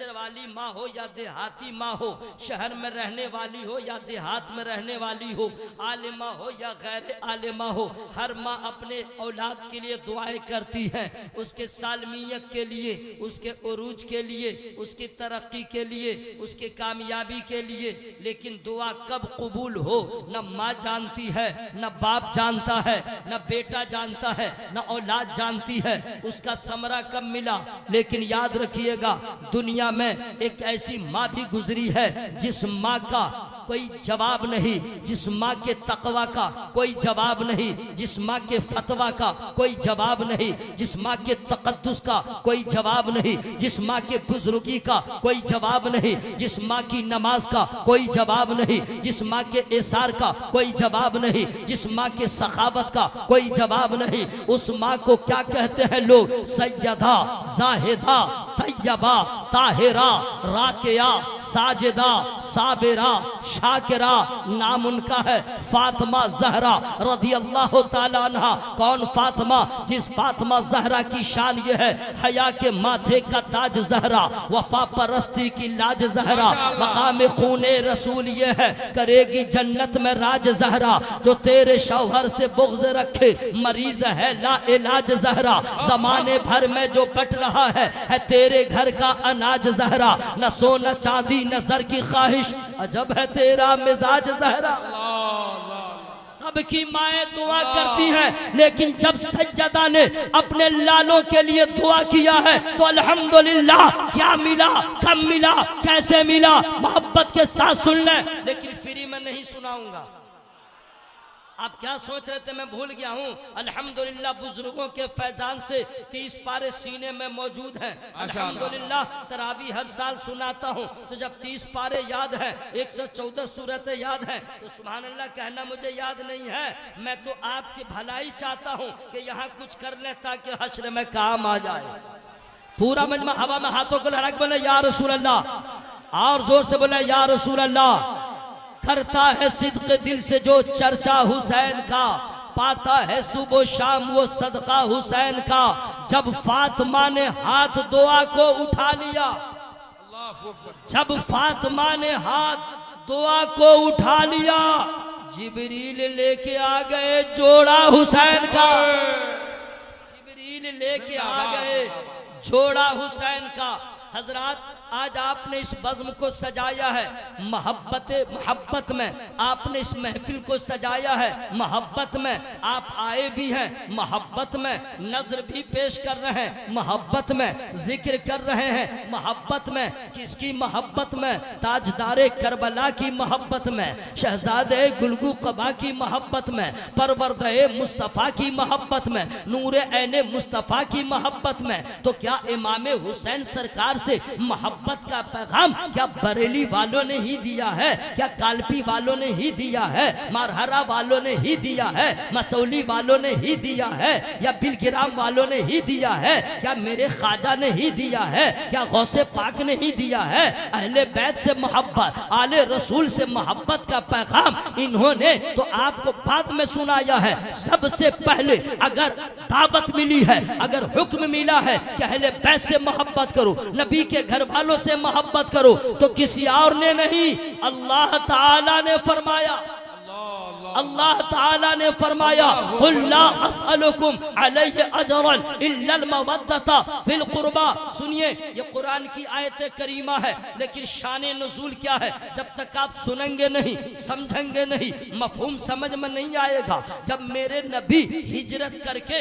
Culture वाली माँ हो या देहाती माँ हो, शहर में रहने वाली हो या देहात में रहने वाली हो, आलिमा हो या गैर आलिमा हो, हर माँ अपने औलाद के लिए दुआएं करती है, उसके सालमियत के लिए, उसके उरूज के लिए, उसकी तरक्की के लिए, उसके कामयाबी के लिए। लेकिन दुआ कब कबूल हो न माँ जानती है, न बाप जानता है, न बेटा जानता है, न औलाद जानती है उसका समरा कब मिला। लेकिन याद रखिएगा, दुनिया में एक ऐसी माँ भी गुजरी है जिस माँ का कोई जवाब नहीं, जिस माँ के तकवा का कोई जवाब नहीं, जिस माँ के फतवा का कोई जवाब नहीं, जिस माँ के तकद्दुस का कोई जवाब नहीं, जिस माँ के बुजुर्गी का कोई जवाब नहीं, जिस माँ की नमाज का कोई जवाब नहीं, जिस माँ के एसार का कोई जवाब नहीं, जिस माँ के सखावत का कोई जवाब नहीं। उस माँ को क्या कहते हैं लोग? सैयदा, जाहिदा, तैयबा, ताहिरा, राकिया, साजिदा, साबिरा, शाकिरा। नाम उनका है फातिमा जहरा रज़ी अल्लाह ताला अन्हा। कौन फातिमा? जिस फातिमा जहरा की शान ये है, हया के माथे का ताज जहरा, वफा परस्ती की लाज जहरा, मकाम खूने रसूल ये है, करेगी जन्नत में राज जहरा। जो तेरे शौहर से बुग़्ज़ रखे मरीज है ला इलाज जहरा, जमाने भर में जो बट रहा है तेरे घर का अनाज जहरा। न सोना चांदी न ज़र की ख्वाहिश, अजब है तेरा मिजाज जहरा। सबकी माएँ दुआ करती हैं, लेकिन जब सज्जदा ने अपने लालों के लिए दुआ किया है तो अल्हम्दुलिल्लाह। क्या मिला, कब मिला, कैसे मिला, मोहब्बत के साथ सुन लें, लेकिन फ्री में नहीं सुनाऊंगा। आप क्या सोच रहे थे मैं भूल गया हूँ? अल्हम्दुलिल्लाह बुजुर्गों के फैजान से 30 पारे सीने में मौजूद हैं। अल्हम्दुलिल्लाह तरावी हर साल सुनाता हूँ, तो जब 30 पारे याद है, 114 सूरतें याद है, तो सुभान अल्लाह कहना मुझे याद नहीं है। मैं तो आपकी भलाई चाहता हूँ कि यहाँ कुछ कर ले ताकि हश्र में काम आ जाए। पूरा मजमा हवा में हाथों को लहरा के बोले या रसूल अल्लाह, और जोर से बोले या रसूल अल्लाह। करता है सिद्क दिल से जो चर्चा हुसैन का, पाता है सुबह शाम वो सदका हुसैन का। जब फातिमा ने हाथ दुआ को उठा लिया, जब फातिमा ने हाथ दुआ को उठा लिया, जिब्रील लेके आ गए जोड़ा हुसैन का। जिब्रील लेके आ गए जोड़ा हुसैन का। हजरात, आज आपने इस बज़्म को सजाया है मोहब्बत में, आपने इस महफिल को सजाया है मोहब्बत में। आप आए भी हैं मोहब्बत में, नज़र भी पेश कर रहे हैं मोहब्बत में, जिक्र कर रहे हैं मोहब्बत में। किसकी मोहब्बत में? ताजदारे करबला की मोहब्बत में, शहजादे गुलगू क़बा की मोहब्बत में, परवरदे मुस्तफ़ा की मोहब्बत में, नूरे ऐने मुस्तफ़ा की मोहब्बत में। तो क्या इमाम हुसैन सरकार से मोहब्बत का पैगाम क्या बरेली वालों ने ही दिया है? क्या कालपी वालों ने ही दिया है? मारहरा वालों ने ही दिया है? मसौली वालों ने ही दिया है? या बिलगिराम वालों ने ही दिया है? क्या मेरे ख्वाजा ने ही दिया है? क्या गौसे पाक ने ही दिया है? अहले बैत से मोहब्बत, आले रसूल से मोहब्बत का पैगाम इन्होंने तो आपको बाद में सुनाया है। सबसे पहले अगर दावत मिली है, अगर हुक्म मिला है कि अहले बैत से मोहब्बत करो, नबी के घर वालों से मोहब्बत करो, तो किसी और ने नहीं, अल्लाह ताला ने फरमाया। अल्लाह ताला ने फरमाया, कुल ला असअलुकुम अलैहि अजरन इल्लल मवद्दता फिल कुर्बा। सुनिए, ये कुरान की आयत करीमा है, लेकिन शान नुज़ूल क्या है जब तक आप सुनेंगे नहीं, समझेंगे नहीं, मफहूम समझ में नहीं आएगा। जब मेरे नबी हिजरत करके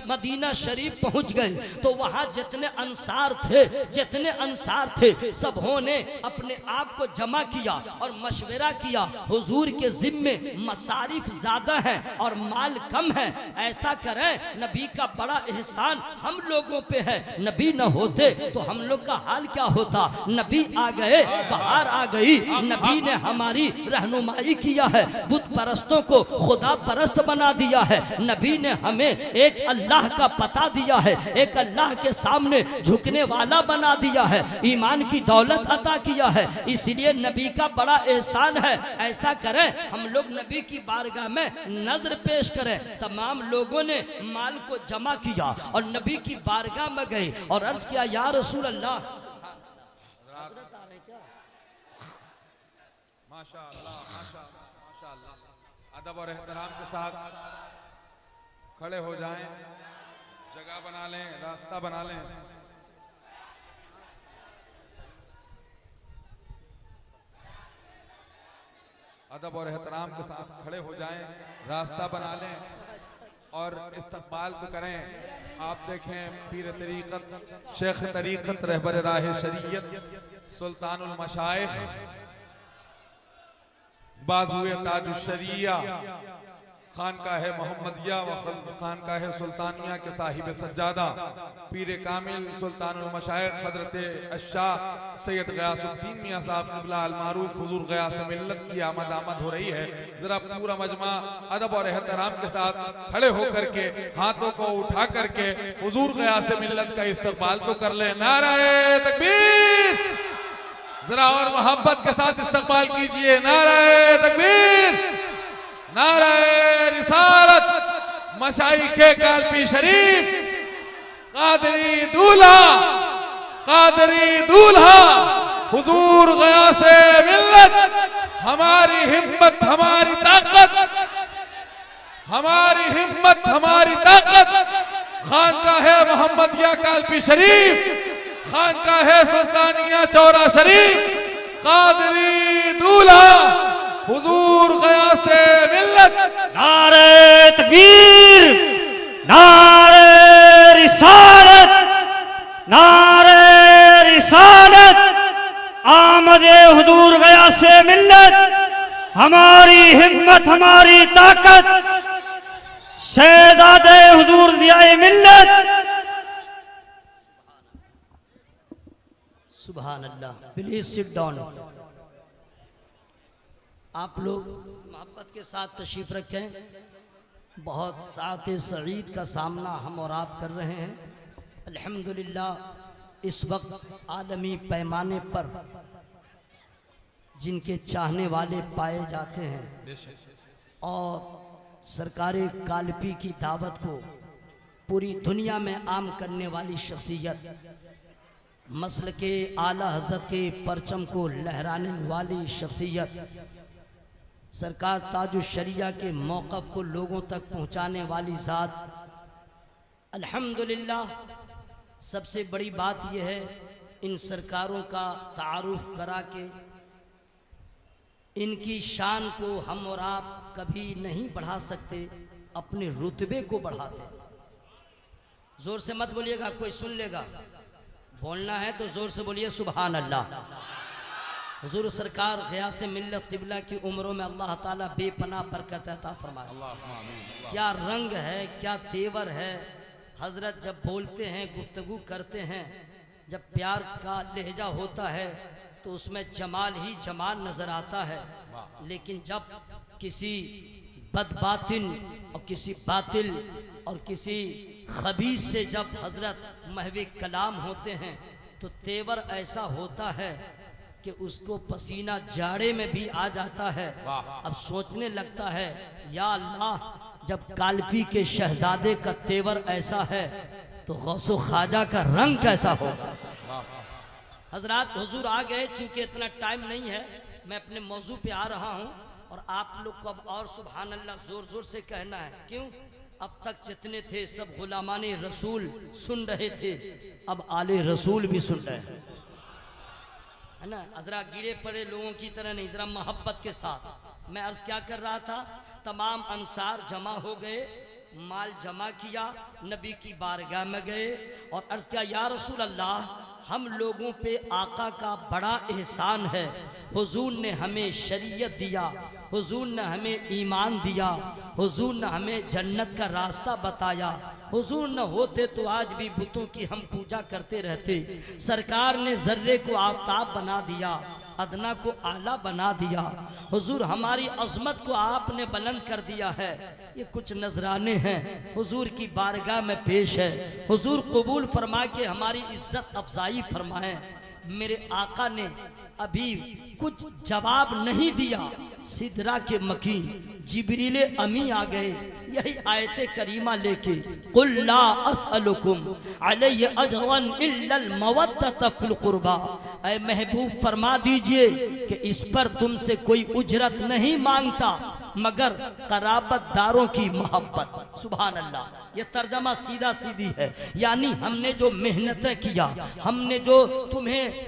मदीना शरीफ पहुंच गए तो वहाँ जितने अंसार थे सबों ने अपने आप को जमा किया और मशवरा किया, हुजूर के जिम्मे मसारिफ ज्यादा है और माल कम है, ऐसा करें नबी का बड़ा एहसान हम लोगों पे है, नबी न होते तो हम लोग का हाल क्या होता। नबी आ गए, बाहर आ गई, नबी ने हमारी रहनुमाई किया है, बुत परस्तों को खुदा परस्त बना दिया है, नबी ने हमें एक अल्लाह का पता दिया है, एक अल्लाह के सामने झुकने वाला बना दिया है, ईमान की दौलत अता किया है, इसलिए नबी का बड़ा एहसान है। ऐसा करें हम लोग नबी की बारगाह में नजर पेश करें। तमाम लोगों ने माल को जमा किया और नबी की बारगाह में गए और अर्ज किया, या रसूल अल्लाह, साथ हजरत आ रहे क्या? माशाअल्लाह माशाअल्लाह माशाअल्लाह, अदब और एहतराम के साथ खड़े हो जाएं, जगह बना लें, रास्ता बना लें। अदब और एहतराम के साथ खड़े हो जाएं, रास्ता बना लें और इस्तकबाल तो करें। आप देखें पीर तरीक़त, शेख तरीक़त, रहबर राह शरीयत, सुल्तानुल मशाइख, बाज़ुए ताजुश शरिया, खानकाह मोहम्मदिया व खानकाह सुल्तानिया के साहिब सज्जादा, पीर कामिल सुल्तानुल मशाइख हजरत अशाह सैयद गयासुद्दीन मियां साहब क़िबला अल मारूफ हुजूर गयास मिल्लत की आमद हो रही है। जरा पूरा मजमा अदब और एहतराम के साथ खड़े होकर के हाथों को उठा करके हुजूर गयास मिल्लत का इस्तकबाल तो कर ले। नारे तकबीर, जरा और मोहब्बत के साथ इस्तकबाल कीजिए। नारे तकबीर, नारे रिसालत, मशाइखे कालपी शरीफ, कादरी दूल्हा हुजूर गयासे मिल्लत, हमारी हिम्मत हमारी ताकत, हमारी हिम्मत हमारी ताकत, खानकाह मोहम्मदिया कालपी शरीफ, खानकाह सुल्तानिया चौरा शरीफ, कादरी दूल्हा हुजूर गयासे मिल्लत। नारे तकबीर, नारे रिसालत, नारे रिसालत, आमदे हुजूर गयासे मिल्लत, हमारी हिम्मत हमारी ताकत, शहजादे हुजूर ज़ियाए मिल्लत। सुभान अल्लाह। Please sit down. आप लोग मोहब्बत के साथ तशरीफ रखें। बहुत सात सईद का सामना हम और आप कर रहे हैं। अल्हम्दुलिल्लाह इस वक्त आलमी पैमाने पर जिनके चाहने वाले पाए जाते हैं और सरकार कालपी की दावत को पूरी दुनिया में आम करने वाली शख्सियत, मसल के आला हज़रत के परचम को लहराने वाली शख्सियत, सरकार ताजुश शरिया के मौक़िफ़ को लोगों तक पहुंचाने वाली ज़ात, अल्हम्दुलिल्लाह सबसे बड़ी बात यह है इन सरकारों का तारुफ करा के इनकी शान को हम और आप कभी नहीं बढ़ा सकते, अपने रुतबे को बढ़ाते। ज़ोर से मत बोलिएगा, कोई सुन लेगा। बोलना है तो ज़ोर से बोलिए सुभान अल्लाह। हुजूर सरकार गयासे मिल्लत क़िबला की उम्रों में अल्लाह ताला बेपनाह बरकत अता फरमाए। क्या रंग है, क्या तेवर है। हज़रत जब बोलते हैं, गुफ्तगू करते हैं, जब प्यार का लहजा होता है तो उसमें जमाल ही जमाल नज़र आता है। लेकिन जब किसी बदबातिन और किसी बातिल और किसी खबीस से जब हज़रत महवे कलाम होते हैं तो तेवर ऐसा होता है कि उसको पसीना जाड़े में भी आ जाता है। अब सोचने लगता है या अल्लाह, जब कालपी के शहजादे का तेवर ऐसा है तो गौसो ख्वाजा का रंग कैसा होगा। हजरात हुजूर आ गए, चूंकि इतना टाइम नहीं है, मैं अपने मौजू पे आ रहा हूँ और आप लोग को अब और सुभान अल्लाह जोर जोर से कहना है। क्यों? अब तक जितने थे सब गुलामाने रसूल सुन रहे थे, अब आले रसूल भी सुन रहे हैं, है ना। जरा गिरे पड़े लोगों की तरह नहीं, जरा मोहब्बत के साथ। मैं अर्ज क्या कर रहा था, तमाम अंसार जमा हो गए, माल जमा किया, नबी की बारगाह में गए और अर्ज किया या रसूल अल्लाह, हम लोगों पे आका का बड़ा एहसान है। हुजूर ने हमें शरीयत दिया, हुजूर ने हमें ईमान दिया, हुजूर ने हमें जन्नत का रास्ता बताया। हुजूर न होते तो आज भी बुतों की हम पूजा करते रहते। सरकार ने जर्रे को आफताब बना दिया, अदना को आला बना दिया। हुजूर हमारी अजमत को आपने बुलंद कर दिया है। ये कुछ नजराने हैं हुजूर की बारगाह में पेश है। हुजूर कबूल फरमा के हमारी इज्जत अफजाई फरमाएं। मेरे आका ने अभी कुछ जवाब नहीं दिया, सिदरा के मकीन जिब्रील अमी आ गए यही आयत करीमा लेके, कुल ला अस्अलुकुम अलैहि अजरन इल्लल मवद्दत फिल कुर्बा, ऐ महबूब फरमा दीजिए कि इस पर तुमसे कोई उजरत नहीं मांगता मगर कराबतदारों की मोहब्बत। सुभान अल्लाह, ये तर्जमा सीधा सीधी है, यानी हमने जो मेहनतें किया, हमने जो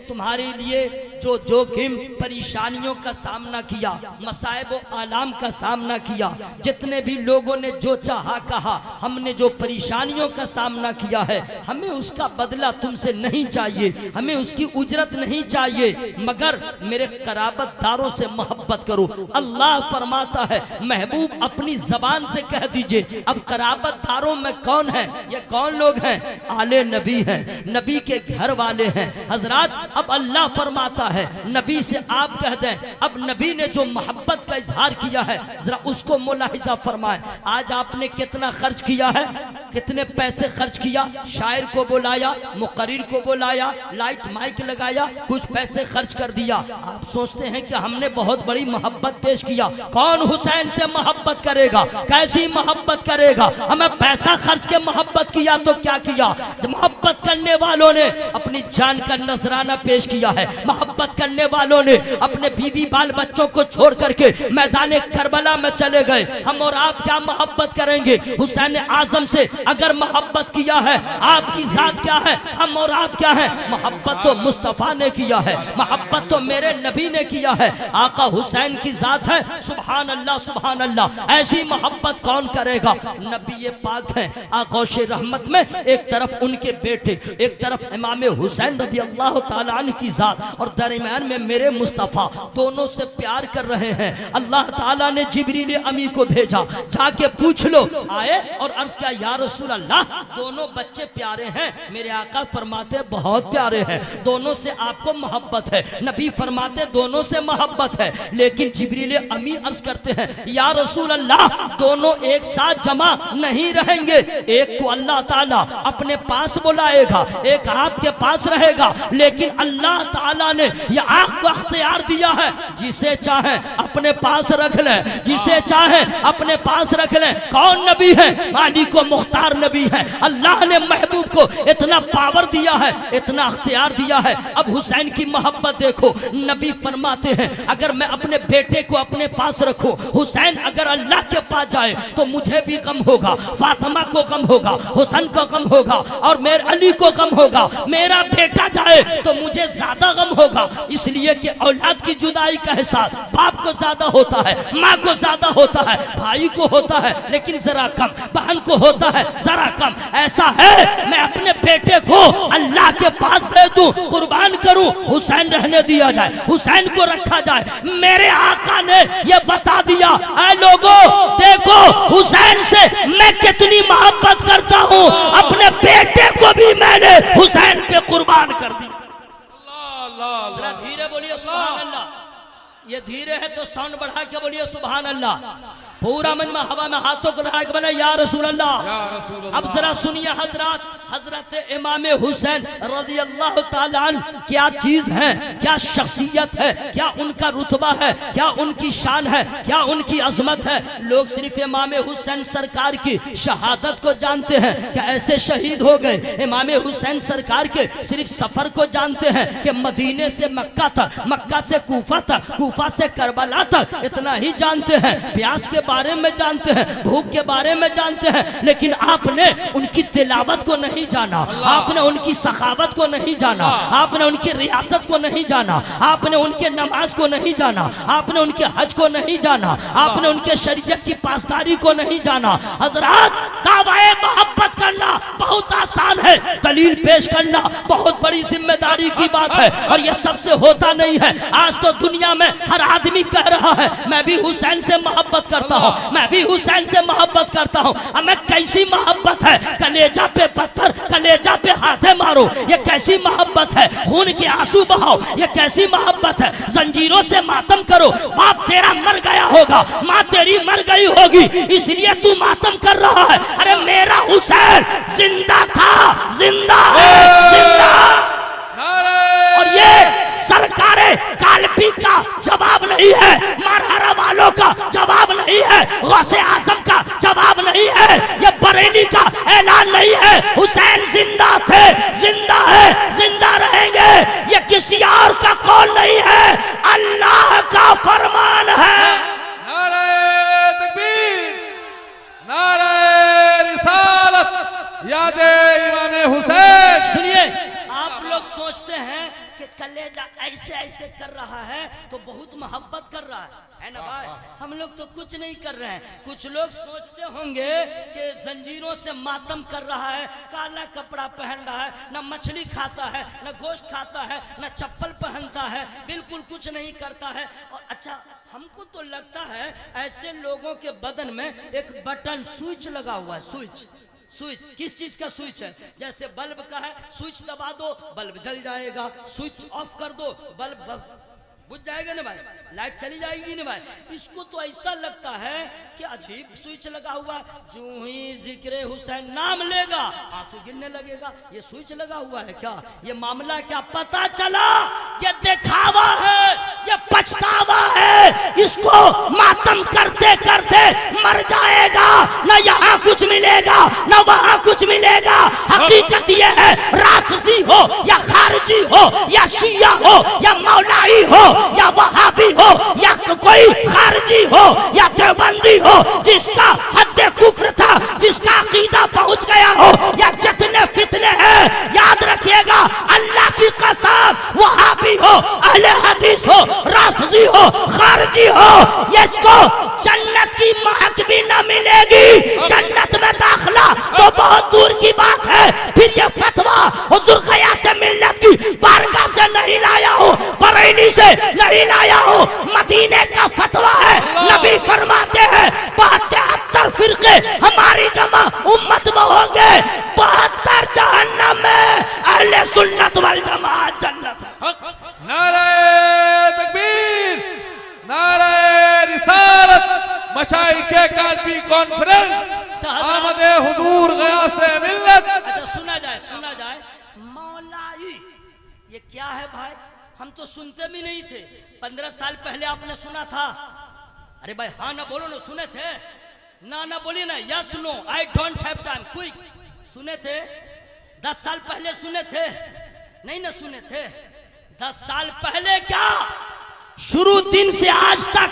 तुम्हारे लिए जो जोखिम परेशानियों का सामना किया, मसाइब व आलाम का सामना किया, जितने भी लोगों ने जो चाहा कहा, हमने जो परेशानियों का सामना किया है, हमें उसका बदला तुमसे नहीं चाहिए, हमें उसकी उजरत नहीं चाहिए, मगर मेरे कराबतदारों से मोहब्बत करो। अल्लाह फरमाता है महबूब अपनी जबान से कह दीजिए, अब कराबतदारों में कौन है, ये कौन लोग हैं? आले नबी हैं, नबी के घर वाले हैं। हजरात अब अल्लाह फरमाता है नबी से आप कह दें, अब नबी ने जो मोहब्बत का इजहार किया है जरा उसको मुलाहिजा फरमाए। आज आपने कितना खर्च किया है, कितने पैसे खर्च किया, शायर को बुलाया, मुकर्रिर को बुलाया, लाइट माइक लगाया, कुछ पैसे खर्च कर दिया। आप सोचते हैं कि हमने बहुत बड़ी मोहब्बत पेश किया। कौन हुसैन से मोहब्बत करेगा, कैसी मोहब्बत करेगा? हमें पैसा खर्च के मोहब्बत किया तो क्या किया? मोहब्बत करने वालों ने अपनी जान का नजराना पेश किया है, मोहब्बत करने वालों ने अपने बीवी बाल बच्चों को छोड़ करके मैदान करबला में चले गए। हम और आप क्या मोहब्बत करेंगे? हुसैन आजम से अगर मोहब्बत किया है, आपकी जात क्या है, हम और आप क्या है? मोहब्बत तो मुस्तफ़ा ने किया है, मोहब्बत तो मेरे नबी ने किया है, आका हुसैन की जात है। सुभान अल्लाह, सुभान अल्लाह, ऐसी मोहब्बत कौन करेगा? नबी पाक है आगोश रहमत में, एक तरफ उनके बेटे, एक तरफ इमाम हुसैन रज़ी अल्लाह ताला अन्हु की जात, और दरमियान में मेरे मुस्तफ़ा, दोनों से प्यार कर रहे हैं। अल्लाह ताला ने जिब्रील अमी को भेजा, जाके पूछ लो। आए और अर्ज किया या रसूल अल्लाह, दोनों बच्चे प्यारे हैं? मेरे आका फरमाते बहुत प्यारे हैं, दोनों से आपको मोहब्बत है। नबी फरमाते दोनों से मोहब्बत है, लेकिन जिब्रील अमी अर्ज करते हैं या रसूल अल्लाह, दोनों एक साथ जमा नहीं रहेंगे, एक को अल्लाह ताला अपने पास बुलाएगा, एक आपके पास रहेगा, लेकिन अल्लाह ताला ने यह आँख को अख्तियार दिया है, जिसे चाहे अपने पास रख ले, जिसे चाहे अपने पास रख ले। कौन नबी है? मालिक को मुख्तार नबी है। अल्लाह ने महबूब को इतना पावर दिया है, इतना अख्तियार दिया है। अब हुसैन की मोहब्बत देखो, नबी फरमाते हैं अगर मैं अपने बेटे को अपने पास रखूं, हुसैन अगर अल्लाह के पास जाए तो मुझे भी गम होगा, फातिमा को गम होगा, हुसैन को गम होगा, और मेरे अली को गम होगा। मेरा बेटा जाए तो मुझे ज्यादा गम होगा, इसलिए कि औलाद की जुदाई का एहसास बाप को ज्यादा होता है, माँ को ज्यादा होता है, भाई को होता है लेकिन जरा कम, बहन को होता है जरा कम। ऐसा है मैं अपने बेटे को अल्लाह के पास दे दूं, कुर्बान करूं, हुसैन रहने दिया जाए, हुसैन को रखा जाए। मेरे आका ने यह बता दिया, ऐ लोगों देखो हुसैन से मैं कितनी मोहब्बत करता हूं, अपने बेटे को भी मैंने हुसैन पे कुर्बान कर दी। जरा धीरे बोलिए सुभान अल्लाह, ये धीरे है तो साउंड बढ़ा के बोलिए सुभान अल्लाह। पूरा मजमा हवा में हाथों को लगा के बोले या रसूल अल्लाह। अब जरा सुनिए हजरत, हजरत इमाम हुसैन रज़ी अल्लाह ताला अन्हु क्या चीज है, क्या शख्सियत है, क्या उनका रुतबा है, क्या उनकी शान है, क्या उनकी अजमत है। लोग सिर्फ इमाम हुसैन सरकार की शहादत को जानते हैं कि ऐसे शहीद हो गए, इमाम हुसैन सरकार के सिर्फ सफर को जानते हैं कि मदीने से मक्का तक, मक्का से कूफा तक, कूफा से करबला तक, इतना ही जानते हैं। प्यास के बारे में जानते हैं, भूख के बारे में जानते हैं, लेकिन आपने उनकी तिलावत को नहीं जाना, आपने उनकी सखावत को नहीं जाना, आपने उनकी रियासत को नहीं जाना, आपने उनके नमाज को नहीं जाना, आपने उनके हज को नहीं जाना, आपने उनके शरीयत की पासदारी को नहीं जाना। हजरात, दावाए मोहब्बत करना बहुत आसान है, दलील पेश करना बहुत बड़ी जिम्मेदारी की बात है, और यह सबसे होता नहीं है। आज तो दुनिया में हर आदमी कह रहा है मैं भी हुसैन से मोहब्बत करता हूं, मैं भी हुसैन से मोहब्बत करता हूं। हमें कैसी मोहब्बत है? कलेजा पे पत्थर, कलेजा पे हाथे मारो, ये कैसी मोहब्बत है? खून के आंसू बहाओ, ये कैसी मोहब्बत है? जंजीरों से मातम करो, बाप तेरा मर गया होगा, माँ तेरी मर गई होगी, इसलिए तू मातम कर रहा है। अरे मेरा हुसैन जिंदा था, जिंदा है, जिंदा। और ये सरकारे है, गौसे आजम का जवाब नहीं है, ये बरेली का ऐलान नहीं है। हुसैन जिंदा थे, जिंदा है, जिंदा रहेंगे। ये किसी और का कौल नहीं है, अल्लाह का फरमान है। नारे तकबीर, नारे रिसालत, यादे इमाम हुसैन। सुनिए, आप लोग सोचते हैं कि कलेजा ऐसे ऐसे कर रहा है तो बहुत मोहब्बत कर रहा है ना भाई? हम लोग तो कुछ नहीं कर रहे हैं। कुछ लोग सोचते होंगे कि जंजीरों से मातम कर रहा है, काला कपड़ा पहन रहा है, न मछली खाता है, न गोश्त खाता है, न चप्पल पहनता है, बिल्कुल कुछ नहीं करता है। और अच्छा, हमको तो लगता है ऐसे लोगों के बदन में एक बटन स्विच लगा हुआ है। स्विच किस चीज का स्विच है? जैसे बल्ब का है, स्विच दबा दो बल्ब जल जाएगा, स्विच ऑफ कर दो बल्ब बुझ जाएगा ना भाई, लाइट चली जाएगी ना भाई। इसको तो ऐसा लगता है कि अजीब स्विच लगा हुआ, जो ही जिक्र हुसैन नाम लेगा आंसू गिरने लगेगा। ये स्विच लगा हुआ है क्या? ये मामला क्या? पता चला ये दिखावा है, ये पछतावा है। इसको मातम करते करते मर जाएगा, न यहाँ कुछ मिलेगा न वहाँ कुछ मिलेगा। हकीकत ये है, राफजी हो या खारजी हो या शिया हो या मौलाई हो या वहाबी हो या कोई खारजी हो या देवबंदी हो, जिसका हद्दे कुफ्र था, जिसका अकीदा पहुंच गया हो, या जितने फितने हैं, याद रखिएगा अल्लाह की कसम, वहाबी हो, अहले हदीस हो, राफजी हो, खारजी हो, इसको जन्नत की महक भी न मिलेगी। जन्नत में दाखला तो बहुत दूर की बात है। फिर ये फतवा हुजूर ग़ियास मिल्लत की बारगाह से नहीं लाया हूँ, बरेली से नहीं लाया हूँ, मदीने का फतवा है। नबी फरमाते हैं 72 फिरके हमारी जमा उम्मत में होंगे, 72 जहन्नम में, अहले सुन्नत वल जमात जन्नत। नारे तकबीर, नारे रिसालत, मशाइखे काल्पी कॉन्फ्रेंस, आमदे हुजूर ग़ियासे मिल्लत। अच्छा सुना जाए मौलाई ये क्या है भाई? हम तो सुनते भी नहीं थे। 15 साल पहले आपने सुना था? अरे भाई हाँ ना बोलो ना, सुने थे ना बोलिए ना, yes no, I don't have time, quick. सुने थे? 10 साल पहले सुने थे? नहीं ना सुने थे। 10 साल पहले क्या, शुरू दिन से आज तक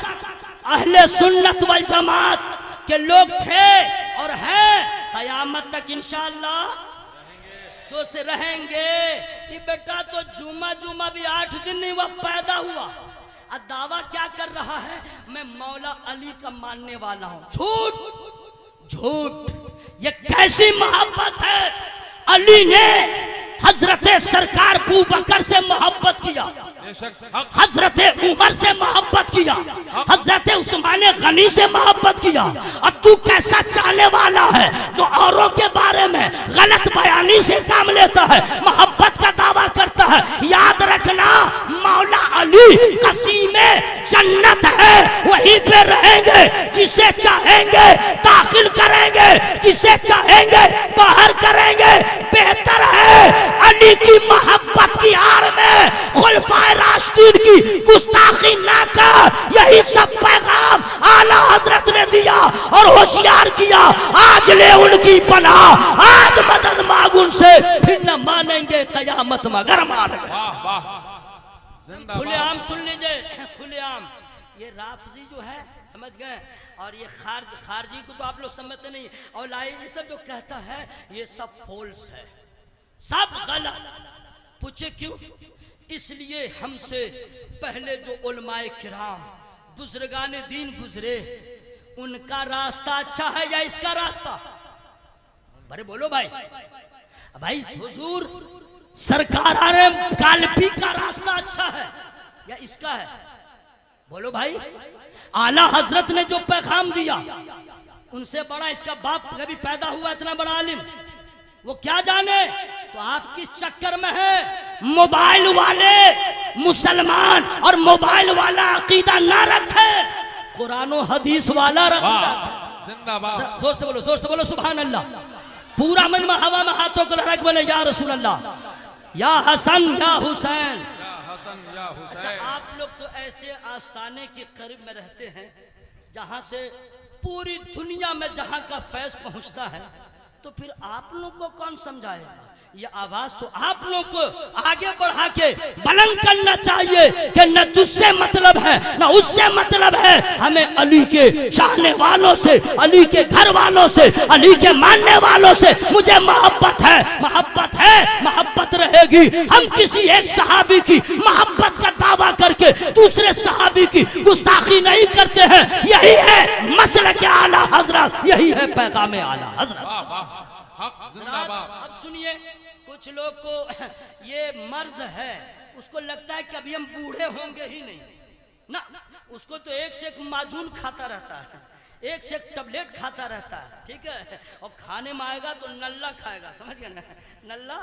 अहले सुन्नत वल जमात के लोग थे और हैं, कयामत तक इंशाअल्लाह जोर से रहेंगे। ये बेटा तो जुमा भी 8 दिन नहीं हुआ पैदा हुआ, और दावा क्या कर रहा है, मैं मौला अली का मानने वाला हूं। झूठ। ये कैसी मोहब्बत है? अली ने हजरत सरकार अबू बकर से मोहब्बत किया, हजरत उमर से मोहब्बत किया, हजरत उस्मान गनी से मोहब्बत किया। अब तू कैसा चाहने वाला है जो औरों के बारे में गलत बयानी से काम लेता है, मोहब्बत का दावा करता है? याद रखना, मौला अली कसीमे जन्नत है, वहीं पे रहेंगे। जिसे चाहेंगे दाखिल करेंगे, जिसे चाहेंगे बाहर करेंगे। बेहतर है अली की मोहब्बत की आड़ में खुलफाए राशिदीन की गुस्ताखी ना कर। यही सब पैगाम आला हजरत ने दिया और होशियार किया। आज ले उनकी पनाह, आज मदद मांग उनसे, फिर न मानेंगे कयामत मगर मानेंगे। खुलेआम सुन लीजिए, खुलेआम। ये राफजी जो है, समझ गए, और ये खारजी को तो आप लोग समझते नहीं। और ये सब जो कहता है ये सब फॉल्स है, सब गलत। पूछे क्यों? इसलिए हमसे पहले जो उलमाए किराम बुजुर्गाने दीन गुजरे, उनका रास्ता अच्छा है या इसका रास्ता? अरे बोलो भाई, भाई हुजूर सरकार कालपी का रास्ता अच्छा है या इसका है? बोलो भाई। आला हजरत ने जो पैगाम दिया, उनसे बड़ा इसका बाप कभी पैदा हुआ इतना बड़ा आलिम, वो क्या जाने? तो आप किस चक्कर में हैं? मोबाइल वाले मुसलमान और मोबाइल वाला अकीदा ना रखे, कुरान और हदीस वाला रखे। जिंदाबाद। जोर से बोलो सुभान अल्लाह। पूरा मजमा हवा में हाथों को लहरा के बोले या रसूल अल्लाह, या हसन या हुसैन। अच्छा, आप लोग तो ऐसे आस्थाने के करीब में रहते हैं जहां से पूरी दुनिया में जहां का फैज पहुंचता है, तो फिर आप लोग को कौन समझाएगा? ये आवाज तो आप लोग को आगे बढ़ा के बुलंद करना चाहिए कि न तुझसे मतलब है न उससे मतलब है, हमें अली के चाहने वालों से, अली के घर वालों से, अली के मानने वालों से मुझे मोहब्बत है, मोहब्बत है, मोहब्बत रहेगी। हम किसी एक सहाबी की मोहब्बत का दावा करके दूसरे सहाबी की गुस्ताखी नहीं करते हैं। यही है मसलक आला हजरत, यही है पैगाम आला हजरत। अब सुनिए, कुछ लोग को ये मर्ज है, उसको लगता है कि अभी हम बूढ़े होंगे ही नहीं ना, उसको तो एक से एक माजून खाता रहता है, एक से एक टैबलेट खाता रहता है, ठीक है, और खाने में आएगा तो नल्ला खाएगा, समझ गए ना, नल्ला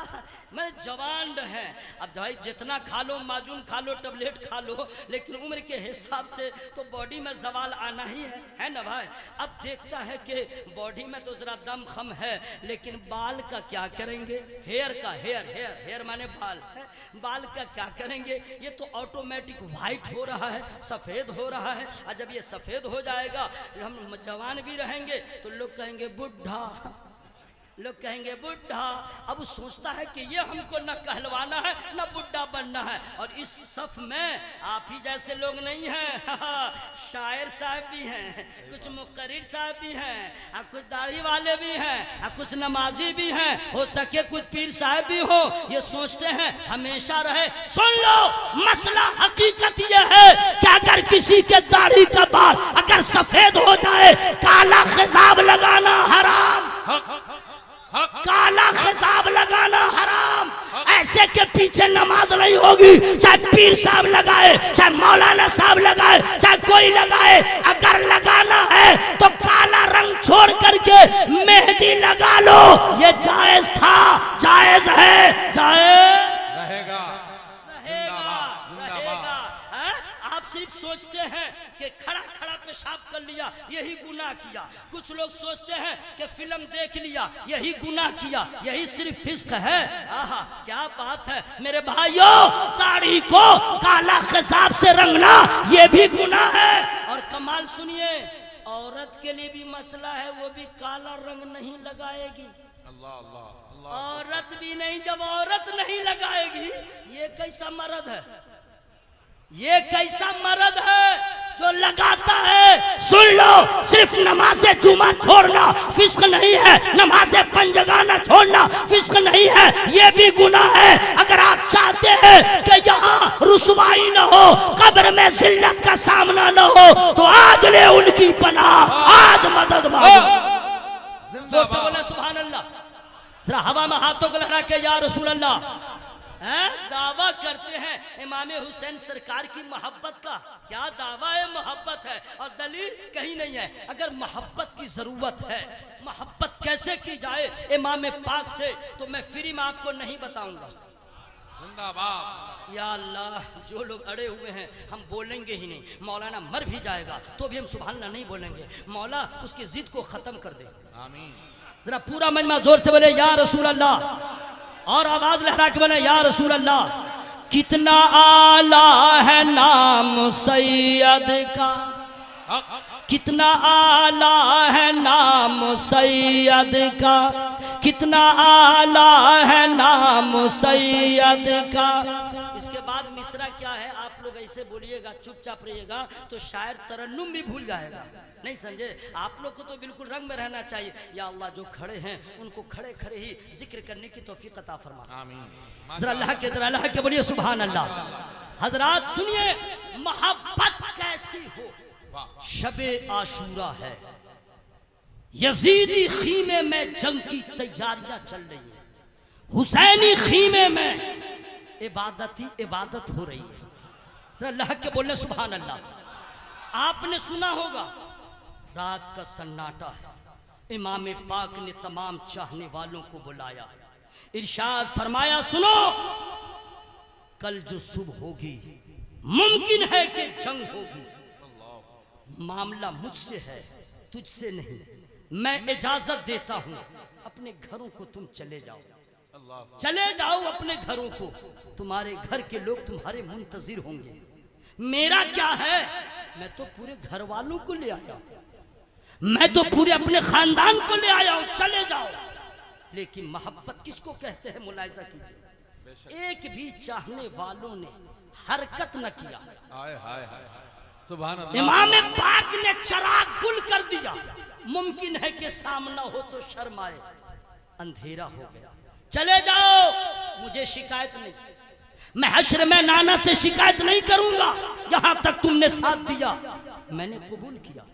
मैंने जवान है। अब भाई जितना खा लो, माजून खा लो, टैबलेट खा लो, लेकिन उम्र के हिसाब से तो बॉडी में जवाल आना ही है ना भाई। अब देखता है कि बॉडी में तो जरा दम खम है, लेकिन बाल का क्या करेंगे? हेयर का, हेयर माने बाल है, बाल का क्या करेंगे? ये तो ऑटोमेटिक वाइट हो रहा है, सफ़ेद हो रहा है, और जब ये सफ़ेद हो जाएगा, हम जवान भी रहेंगे तो लोग कहेंगे बुढ़ा, लोग कहेंगे बुढ़ा। अब वो सोचता है कि ये हमको न कहलवाना है न बुढ़ा बनना है। और इस सफ में आप ही जैसे लोग नहीं हैं, शायर साहब भी हैं, कुछ मुकर्रिर साहब भी हैं, कुछ दाढ़ी वाले भी हैं, कुछ नमाजी भी हैं, हो सके कुछ पीर साहब भी हो। ये सोचते हैं हमेशा रहे। सुन लो, मसला हकीकत ये है कि अगर किसी के दाढ़ी का बाल अगर सफेद हो जाए, काला खिजाब लगाना हराम, काला खिजाब लगाना हराम। ऐसे के पीछे नमाज नहीं होगी, चाहे पीर साहब लगाए, चाहे मौलाना साहब लगाए, चाहे कोई लगाए। अगर लगाना है तो काला रंग छोड़ करके मेहंदी लगा लो। ये जायज था, जायज है, जायज रहेगा, रहेगा। आप सिर्फ सोचते हैं कि खड़ा खड़ा पेशाब कर लिया यही गुनाह किया। कुछ लोग सोचते हैं कि फिल्म देख लिया यही गुनाह किया, यही सिर्फ फिस्क है। आहा, क्या बात है मेरे भाइयों, दाढ़ी को काला खिजाब से रंगना ये भी गुनाह है। और कमाल सुनिए, औरत के लिए भी मसला है, वो भी काला रंग नहीं लगाएगी। अल्लाह अल्लाह अल्लाह। औरत भी नहीं, जब औरत नहीं लगाएगी, ये कैसा मर्द है, ये कैसा मर्द है जो लगाता है। सुन लो, सिर्फ नमाज़े जुमा छोड़ना फिस्क नहीं है, नमाज़े पंजगाना छोड़ना फिस्क नहीं है, ये भी गुनाह है। अगर आप चाहते हैं कि यहाँ रुसवाई न हो, कब्र में जिल्लत का सामना न हो, तो आज ले उनकी पनाह, आज मदद मांगो। जोर से बोले सुभान अल्लाह, जरा हवा में हाथों को लहरा के या रसूल अल्लाह। दावा करते हैं इमाम हुसैन सरकार की मोहब्बत का। क्या दावा है? मोहब्बत है, और दलील कहीं नहीं है। अगर मोहब्बत की जरूरत है, मोहब्बत कैसे की जाए इमाम पाक से, तो मैं फ्री में आपको नहीं बताऊंगा। जिंदाबाद। या अल्लाह, जो लोग अड़े हुए हैं हम बोलेंगे ही नहीं। मौलाना मर भी जाएगा तो भी हम सुभान अल्लाह नहीं बोलेंगे। मौला उसकी जिद को खत्म कर दे। आमीन। जरा पूरा मजमा जोर से बोले या रसूल अल्लाह, और आवाज लहरा के बोले या रसूल अल्लाह। कितना आला है नाम सैयद का, कितना आला है नाम सैयद का, कितना आला है नाम सैयद का। इसके बाद मिसरा क्या है, आप लोग ऐसे बोलिएगा, चुपचाप रहिएगा तो शायर तरन्नुम भी भूल जाएगा। नहीं समझे? आप लोग को तो बिल्कुल रंग में रहना चाहिए। या अल्लाह, जो खड़े हैं उनको खड़े खड़े ही जिक्र करने की तौफीक अता फरमा। आमीन। जरा अल्लाह के बोलिए सुभान अल्लाह। हजरात सुनिए, मोहब्बत कैसी हो। शबे आशूरा है, यजीदी खीमे में जंग की तैयारियां चल रही है, हुसैनी खीमे में इबादत हो रही है। अल्लाह के बोलने सुभान अल्लाह। आपने सुना होगा, रात का सन्नाटा है, इमाम पाक ने तमाम चाहने वालों को बुलाया, इरशाद फरमाया, सुनो, कल जो सुबह होगी मुमकिन है कि जंग होगी। मामला मुझसे है, तुझसे नहीं। मैं इजाजत देता हूं, अपने घरों को तुम चले जाओ, चले जाओ अपने घरों को। तुम्हारे घर के लोग तुम्हारे मुंतजिर होंगे। मेरा क्या है, मैं तो पूरे घर वालों को ले आया। मैं तो पूरे अपने खानदान को ले आया हूं, चले जाओ। लेकिन मोहब्बत किसको कहते हैं मुलाहिजा कीजिए, एक भी चाहने वालों ने हरकत न किया। हाय हाय हाय सुभान अल्लाह। इमाम पाक ने चिराग गुल कर दिया। मुमकिन है कि सामना हो तो शर्म आए, अंधेरा हो गया, चले जाओ, मुझे शिकायत नहीं, मैं हश्र में नाना से शिकायत नहीं करूंगा, यहां तक तुमने साथ दिया, मैंने कबूल किया,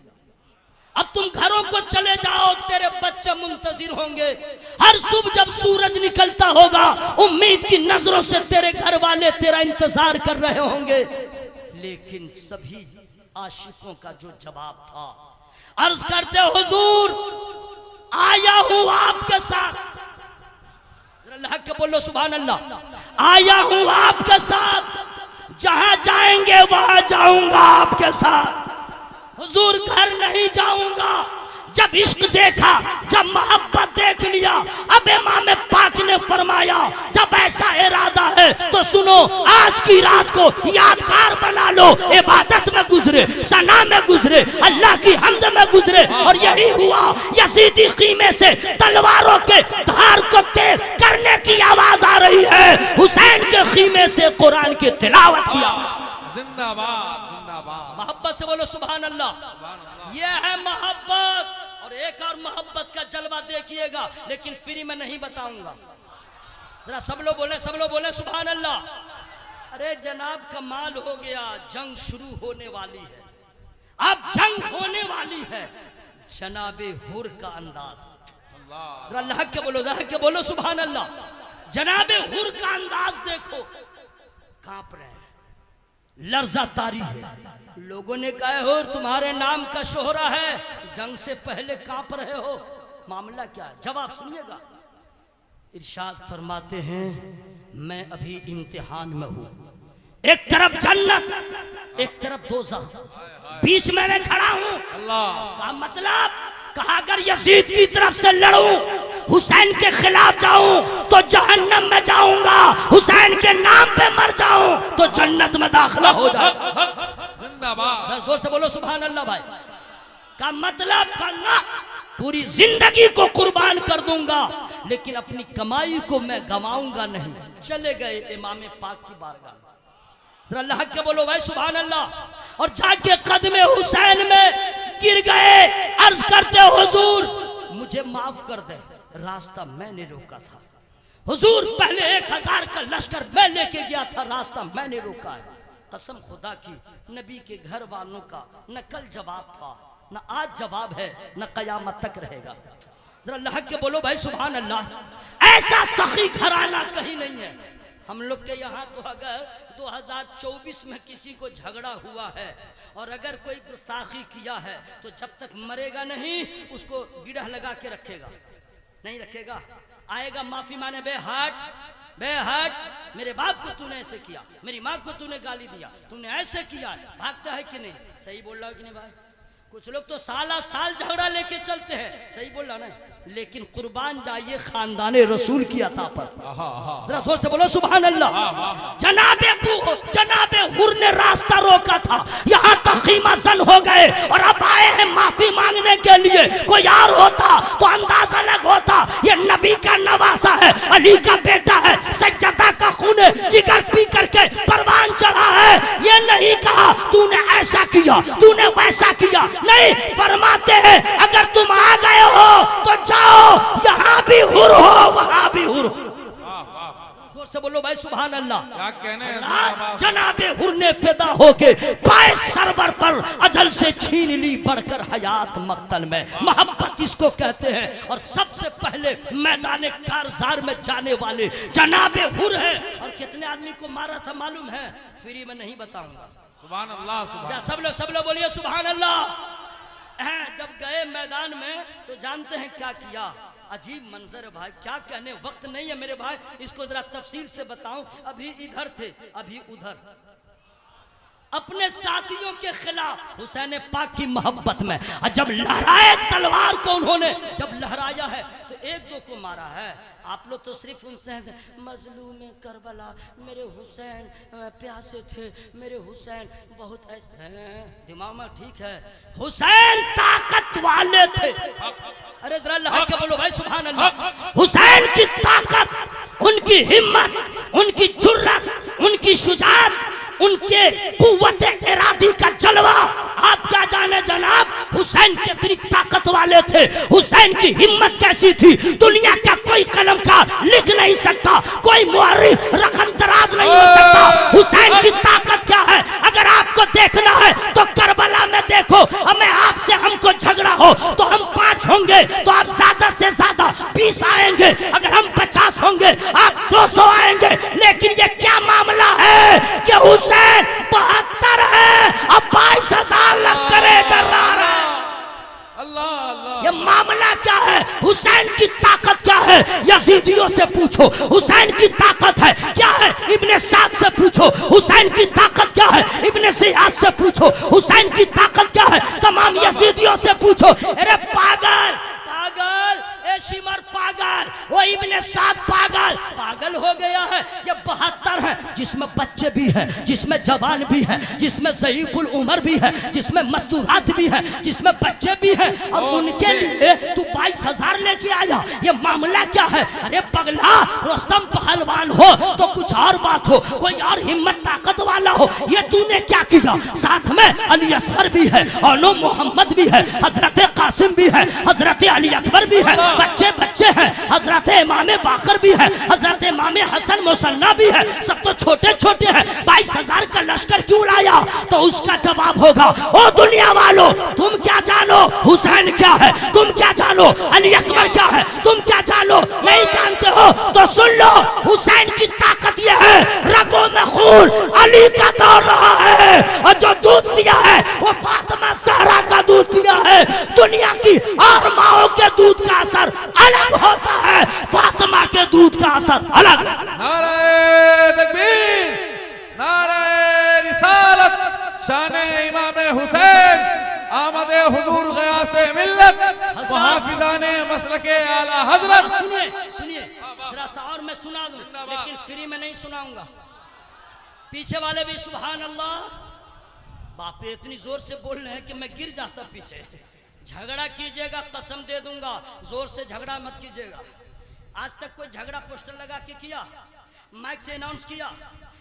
अब तुम घरों को चले जाओ, तेरे बच्चे मुंतजिर होंगे। हर सुबह जब सूरज निकलता होगा, उम्मीद की नजरों से तेरे घर वाले तेरा इंतजार कर रहे होंगे। लेकिन सभी आशिकों का जो जवाब था, अर्ज करते हुजूर आया हूं आपके साथ, अल्लाह के बोलो सुभान अल्लाह, आया हूं आपके साथ, जहां जाएंगे वहां जाऊंगा आपके साथ। हुजूर घर नहीं जाऊंगा। जब इश्क देखा, जब मोहब्बत देख लिया, अब इमाम पाक ने फरमाया जब ऐसा इरादा है तो सुनो, आज की रात को यादगार बना लो, इबादत में गुजरे, सना में गुजरे, अल्लाह की हम्द में गुजरे। और यही हुआ, यजीदी कीमे से तलवारों के धार को तेज करने की आवाज आ रही है, हुसैन के कीमे से कुरान की तिलावत किया। जिंदाबाद जिंदाबाद। मोहब्बत से बोलो सुभान अल्लाह। ये है मोहब्बत। और एक और मोहब्बत का जलवा देखिएगा, लेकिन फ्री में नहीं बताऊंगा, जरा सब लोग बोले सुभान अल्लाह। अरे जनाब कमाल हो गया, जंग शुरू होने वाली है, अब जंग होने वाली है। जनाबे हुर का अंदाज, अल्लाह के बोलो सुभान अल्लाह। जनाबे हुर का अंदाज देखो, कांप रहे हैं, लर्जा तारी है। लोगों ने कहा हो तुम्हारे नाम का शोहरा है, जंग से पहले कांप रहे हो, मामला क्या है? जवाब सुनिएगा। इरशाद फरमाते हैं मैं अभी इम्तिहान में हूं, एक तरफ जन्नत, एक तरफ दोज़ख, बीच में मैं खड़ा हूं। का मतलब कहा अगर यजीद की तरफ से लड़ूं, हुसैन के खिलाफ जाऊं तो जहन्नम में जाऊंगा, हुसैन के नाम पे मर जाऊं तो जन्नत में दाखिला हो जाए। जिंदाबाद। जोर से बोलो सुभान अल्लाह भाई। का मतलब करना पूरी जिंदगी को कुर्बान कर दूंगा, लेकिन अपनी कमाई को मैं गवाऊंगा नहीं। चले गए इमाम पाक की बारगाह, अल्लाह के बोलो भाई सुभान अल्लाह। और जाके कदमे हुसैन में गिर गए, अर्ज करते हुजूर मुझे माफ कर दे, रास्ता मैंने रोका था। हुजूर पहले 1000 का लश्कर मैं लेके गया था, रास्ता मैंने रोका है। कसम खुदा की, नबी के घर वालों का न कल जवाब था, न आज जवाब है, न कयामत तक रहेगा। जरा अल्लाह के बोलो भाई सुभान अल्लाह। ऐसा सखी घराना कहीं नहीं है। हम लोग के यहाँ तो अगर 2024 में किसी को झगड़ा हुआ है और अगर कोई गुस्ताखी किया है तो जब तक मरेगा नहीं उसको गिरह लगा के रखेगा, नहीं रखेगा। आएगा माफी माने, बेहट मेरे बाप को तूने ऐसे किया, मेरी माँ को तूने गाली दिया, तूने ऐसे किया। भागता है कि नहीं? सही बोल रहा है कि नहीं भाई? कुछ लोग तो साल झगड़ा लेके चलते हैं, सही बोल रहा नहीं, लेकिन कुर्बान जाइए खानदाने रसूल की अता पर। जरा जोर से बोलो सुभान अल्लाह। जनाबे हुर ने रास्ता रोका था, यहाँ तक कीमाजन हो गए और अब आए हैं माफी मांगने के लिए। कोई और होता तो अंदाज अलग होता। ये नबी का नवासा है, अली का बेटा है, सज्जदा का खून जिगर पी करके परवान चढ़ा है। ये नहीं कहा तूने ऐसा किया, तूने वैसा किया, नहीं, फरमाते हैं अगर तुम आ गए हो तो जाओ, यहाँ भी हुर हो वहां भी हुर हो। जोर से बोलो भाई सुभान अल्लाह। क्या कहने हैं? जनाबे हुर ने फिदा होके पाए सरवर पर अजल से छीन ली बढ़कर हयात मक्तल में। मोहब्बत इसको कहते हैं। और सबसे पहले मैदान कारजार में जाने वाले जनाबे हुर है। और कितने आदमी को मारा था मालूम है? फ्री में नहीं बताऊंगा। सुभान अल्लाह। सुभान सब लोग बोलिए सुभान अल्लाह। जब गए मैदान में तो जानते हैं क्या किया? अजीब मंजर है भाई, क्या कहने, वक्त नहीं है मेरे भाई, इसको जरा तफसील से बताऊं। अभी इधर थे, अभी उधर, अपने साथियों के खिलाफ हुसैन पाक की मोहब्बत में। और जब लहराए तलवार को उन्होंने जब लहराया है तो एक दो को मारा है। आप लोग तो सिर्फ उनसे मजलूम करबला, मेरे हुसैन प्यासे थे, मेरे हुसैन बहुत दिमाग में ठीक है, हुसैन ताकत वाले थे। अरे जरा अल्लाह के बोलो भाई सुभान अल्लाह। हुसैन की ताकत, उनकी हिम्मत, उनकी जुर्रत, उनकी शुजाअत, उनके कुव्वत इरादी का जलवा आप क्या जाने जनाब। हुसैन कितनी ताकत वाले थे, हुसैन की हिम्मत कैसी थी, दुनिया का कोई कलमकार लिख नहीं सकता, कोई मुअर्रिख रकम दराज नहीं हो सकता। हुसैन की ताकत क्या है अगर आपको देखना है तो करबला में देखो। हमें आपसे हमको झगड़ा हो तो हम 5 होंगे तो आप ज्यादा से ज्यादा 20 आएंगे, अगर हम 50 होंगे आप 200 आएंगे। लेकिन ये क्या मामला है कि हुसैन 72 है अब 22,000 लश्करे जर्रार है। ये मामला क्या है? हुसैन की ताकत क्या है यजीदियों से पूछो, हुसैन की ताकत है क्या है इब्ने साद से पूछो, हुसैन की ताकत क्या है इब्ने सियाद से पूछो, हुसैन की ताकत क्या है तमाम यजीदियों से पूछो। अरे पागल पागल शिमर पागल, वो इब्ने साद पागल पागल हो गया है। ये 72 है जिसमें बच्चे भी हैं, जिसमें जवान भी हैं, जिसमें ज़ईफुल उमर भी है, जिसमें मस्तूरात भी हैं, जिसमें बच्चे भी हैं, और उनके लिए तू 22,000 लेके आया। ये मामला क्या है? अरे पगला, रुस्तम पहलवान हो तो कुछ और बात हो, कोई और हिम्मत ताकत वाला हो। ये तूने क्या किया? साथ में अली असगर भी है, औनो मोहम्मद भी है, हजरत कासिम भी है, हजरत अली अकबर भी है, बच्चे बच्चे हैं, हजरत इमाम बाकर भी है, हजरत इमाम हसन मुसन्ना भी है, सब तो छोटे छोटे हैं। 22,000 का लश्कर क्यों लाया? तो उसका जवाब होगा, ओ दुनिया वालों तुम क्या जानो हुसैन क्या है, तुम क्या जानो अली अकबर क्या है, तुम क्या जानो? नहीं जानते हो तो सुन लो, हुसैन की ताकत यह है रगों में खून अली का दौड़ रहा है, और जो दूध पिया है वो फातिमा ज़हरा का दूध पिया है। दुनिया की और माओं के दूध का असर अलग होता है, फातिमा के दूध का असर अलग। नारे तकबीर, नारे रिसालत, शाने इमाम हुसैन, आमदे हुजूर ग़यासे मिल्लत, हाफिज़ाने मसलके आला हजरत। सुनिए सुनिए जरा सा और मैं सुना दूं, लेकिन फ्री में नहीं सुनाऊंगा। पीछे वाले भी सुभान अल्लाह। बाप रे इतनी जोर से बोल रहे हैं कि मैं गिर जाता पीछे। झगड़ा कीजिएगा कसम दे दूंगा, जोर से झगड़ा मत कीजिएगा। आज तक कोई झगड़ा पोस्टर लगा के किया, माइक से अनाउंस किया?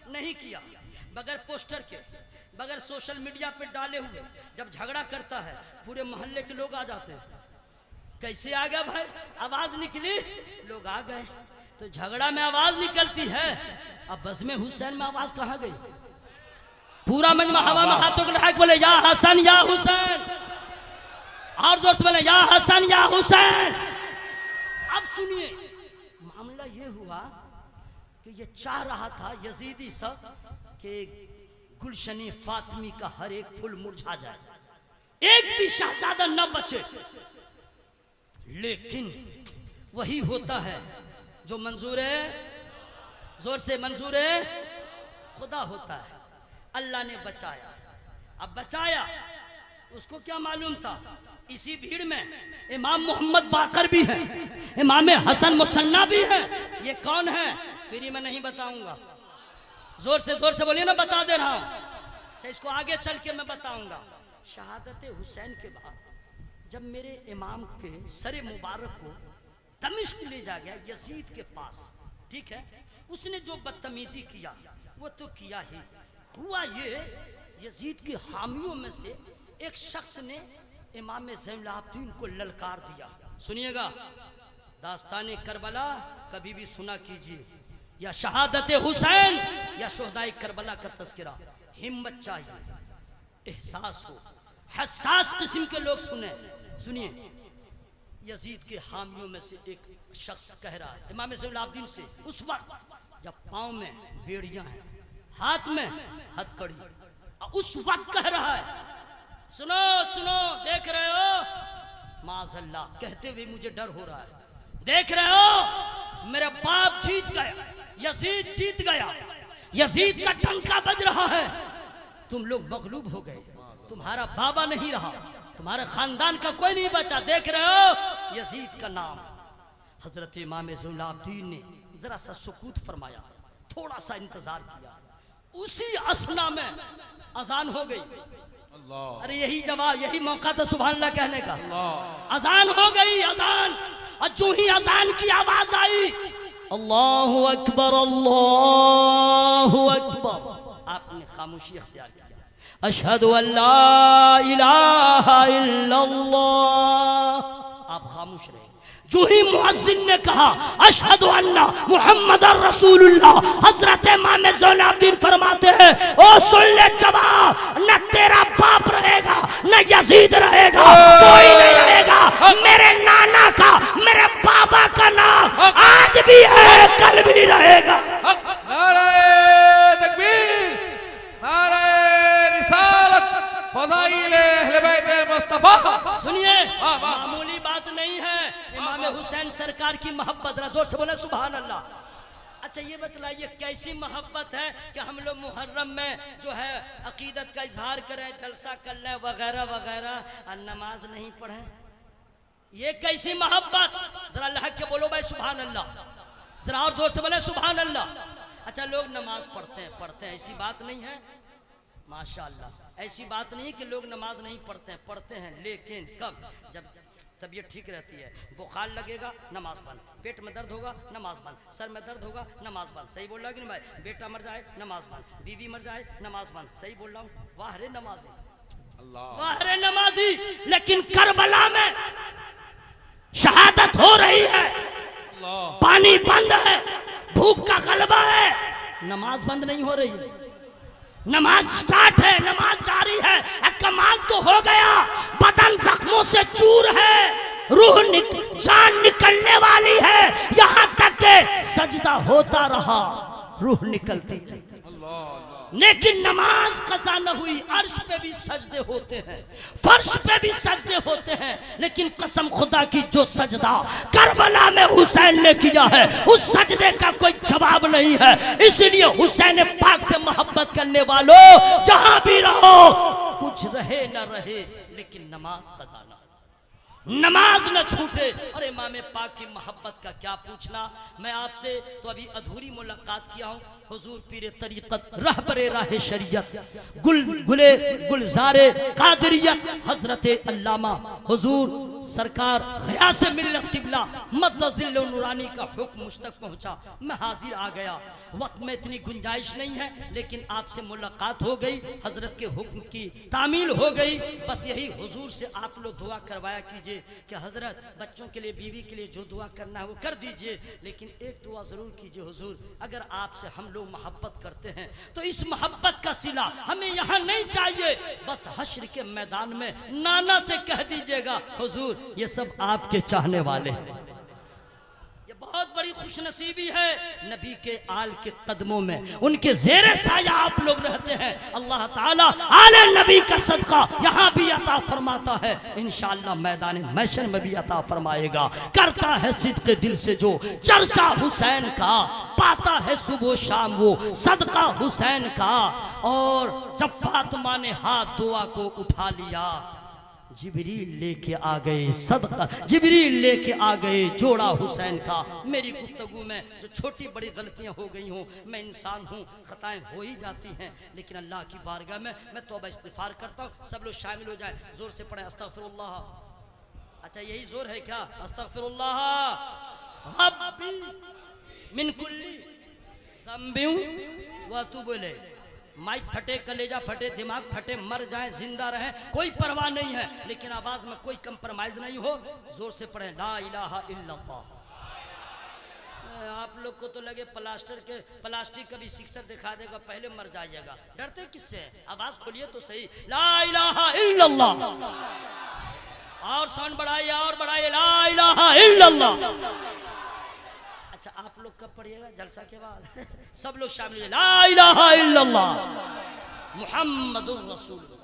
नहीं किया। बगैर पोस्टर के, बगैर सोशल मीडिया पे डाले हुए जब झगड़ा करता है पूरे मोहल्ले के लोग आ जाते हैं। कैसे आ गया भाई? आवाज निकली, लोग आ गए। तो झगड़ा में आवाज निकलती है, अब बज़्म हुसैन में आवाज कहाँ गई? पूरा मजमा हवा में हाथों को लगा के बोले या हसन या हुसैन, और जोर से बोले या हसन या हुसैन। अब सुनिए मामला ये हुआ कि ये चाह रहा था यजीदी सब कि गुलशनी फातिमी का हर एक फूल मुरझा जाए, एक भी शहजादा न बचे। लेकिन वही होता है जो मंजूर है, जोर से मंजूर है खुदा होता है। अल्लाह ने बचाया। अब बचाया उसको क्या मालूम था? इसी भीड़ में इमाम मोहम्मद बाकर भी है, इमाम हसन मुसन्ना भी है। ये कौन है? फ्री में नहीं बताऊंगा। जोर से बोलिए ना, बता दे रहा हूं। इसको आगे चल के मैं बताऊंगा। शहादत हुसैन के बाद जब मेरे इमाम के सरे मुबारक को दमिश्क ले जा गया यजीद के पास, ठीक है, उसने जो बदतमीजी किया वो तो किया ही। हुआ ये यजीद के हामियों में से एक शख्स ने इमाम ज़ैनुल को ललकार दिया। सुनिएगा, दास्तान करबला कभी भी सुना कीजिए, या शहादत हुसैन या शुहदाए करबला का तज़किरा। हिम्मत चाहिए, एहसास हो, हसास किस्म के लोग सुने। सुनिए, यजीद के हामियों में से एक शख्स कह रहा है इमाम ज़ैनुल से, उस वक्त जब पाँव में बेड़ियां हैं, हाथ में हथकड़ी, उस वक्त कह रहा है, सुनो सुनो, देख रहे हो, माज़अल्लाह कहते हुए मुझे डर हो रहा है, देख रहे हो मेरा बाप जीत गया, यजीद जीत गया, यजीद का डंका बज रहा है। तुम लोग मगलूब हो गए, तुम्हारा बाबा नहीं रहा, तुम्हारे खानदान का कोई नहीं बचा। देख रहे हो यजीद का नाम। हजरत इमाम ज़ुल्लाब्दीन ने जरा सा सुकूत फरमाया, थोड़ा सा इंतजार किया, उसी असना में अजान हो गई। अल्लाह, अरे यही जवाब, यही मौका था सुभान अल्लाह कहने का। अजान हो गई, अजान, और जो ही अजान की आवाज आई, अल्लाहु अकबर, अल्लाहु अकबर, आपने खामोशी अख्तियार किया। अशहदु अल्ला इलाहा इल्लल्लाह, आप खामोश रहे। जो ही मुअज्जिन ने कहा अशहदु अन्ना मुहम्मदर रसूलुल्लाह, हजरत इमाम ज़ुल्लाब्दीन फरमाते हैं, ओ सुन ले जवाब, न तेरा बाप रहेगा, न यजीद रहेगा, कोई नहीं रहेगा। मेरे नाना का, मेरे बाबा का नाम आज भी है, कल भी रहेगा। नारे तकबीर, नारे रिसालत, फज़ाइल अहले बैत मुस्तफा। सुनिए, मामूली बात नहीं है, इमाम हुसैन सरकार की मोहब्बत, जोर से बोले सुभान अल्लाह। अच्छा ये बतलाइए कैसी मोहब्बत है कि हम लोग मुहर्रम में जो है अकीदत का इजहार करें, जलसा कर लें वगैरह वगैरह, और नमाज नहीं पढ़ें? ये कैसी मोहब्बत? जरा अल्लाह के बोलो भाई सुभान अल्लाह, जरा और जोर से बोले सुभान अल्लाह। अच्छा लोग नमाज पढ़ते हैं, ऐसी बात नहीं है, माशाअल्लाह, ऐसी बात नहीं कि लोग नमाज नहीं पढ़ते हैं, लेकिन कब? जब तबीयत ठीक रहती है, बुखार लगेगा नमाज बंद, पेट में दर्द होगा नमाज बंद, सर में दर्द होगा नमाज बंद। सही बोल रहा कि नहीं भाई? बेटा मर जाए नमाज बंद, बीवी मर जाए नमाज बंद। सही बोल रहा हूँ? वाह रे नमाजी, वाह रे नमाजी। लेकिन करबला में शहादत हो रही है, पानी बंद है, भूख का गलबा है, नमाज बंद नहीं हो रही है, नमाज स्टार्ट है, नमाज जारी है। कमाल तो हो गया, बदन जख्मों से चूर है, रूह जान निकलने वाली है, यहाँ तक के सजदा होता रहा, रूह निकलती नहीं। लेकिन नमाज कज़ा न हुई, अर्श पे भी सजदे होते हैं, फर्श पे भी सजदे होते हैं, लेकिन कसम खुदा की जो सजदा करबला में हुसैन ने किया है, उस सजदे का कोई जवाब नहीं है। इसलिए हुसैन पाक से मोहब्बत करने वालों, जहां भी रहो, कुछ रहे न रहे, लेकिन नमाज कज़ा न, नमाज न छूटे। और इमाम पाक की मोहब्बत का क्या पूछना। मैं आपसे तो अभी अधूरी मुलाकात किया हूँ। हुजूर पीरे तरीक़त, रहबरे राह शरीयत, गुलजारे कादरियत, हजरत अल्लामा हुजूर सरकार ग़ियास मिल्लत क़िबला मद्दज़िल्ल नूरानी का हुक्म मुझ तक पहुँचा। मैं हाजिर आ गया, वक्त में इतनी गुंजाइश नहीं है, लेकिन आपसे मुलाकात हो गई, हजरत के हुक्म की तामील हो गई। बस यही हुजूर से आप लोग दुआ करवाया कीजिए कि हजरत बच्चों के लिए, बीवी के लिए जो दुआ करना है वो कर दीजिए, लेकिन एक दुआ ज़रूर कीजिए हुजूर, अगर आपसे हम लोग मोहब्बत करते हैं तो इस मोहब्बत का सिला हमें यहाँ नहीं चाहिए, बस हश्र के मैदान में नाना से कह दीजिएगा हुजूर ये सब आपके चाहने वाले हैं। ये बहुत बड़ी खुशनसीबी है, नबी के आल के कदमों में, उनके ज़ेरे साया आप लोग रहते हैं। अल्लाह ताला आले नबी का सदका यहाँ भी अता फरमाता है, इंशाअल्लाह मैदान महशर में भी अता फरमाएगा। करता है सिद्क़े दिल से जो चर्चा हुसैन का, पाता है सुबह शाम वो सदका हुसैन का। और जब फातिमा ने हाथ दुआ को उठा लिया, जिब्रील लेके आ गए सदका, जिब्रील लेके आ गए जोड़ा हुसैन का। मेरी गुफ्तगू में जो छोटी बड़ी गलतियां हो गई हों, मैं इंसान हूँ, खताएं हो ही जाती हैं, लेकिन अल्लाह की बारगाह में मैं तौबा इस्तिग़फ़ार करता हूँ। सब लोग शामिल हो जाए, जोर से पढ़ें अस्तग़फ़िरुल्लाह। अच्छा यही जोर है क्या? अस्तग़फ़िरुल्लाह रब्बी मिन कुल्ली ज़ंबिन व अतूबु इलैह। माइक फटे, कलेजा फटे, दिमाग फटे, मर जाए, जिंदा रहें, कोई परवाह नहीं है, लेकिन आवाज में कोई कंप्रोमाइज नहीं हो। जोर से पढ़ें ला इलाहा इल्लल्लाह। आप लोग को तो लगे प्लास्टिक का भी सिक्सर दिखा देगा, पहले मर जाइएगा, डरते किससे हैं? आवाज खोलिए तो सही, ला इलाहा इल्लल्लाह। और साउंड बढ़ाइए, और बढ़ाइए, ला इलाहा इल्लल्लाह। अच्छा आप लोग कब पढ़िएगा? जलसा के बाद सब लोग शामिल, ला इलाहा इल्लल्लाह मुहम्मदुर रसूलुल्लाह।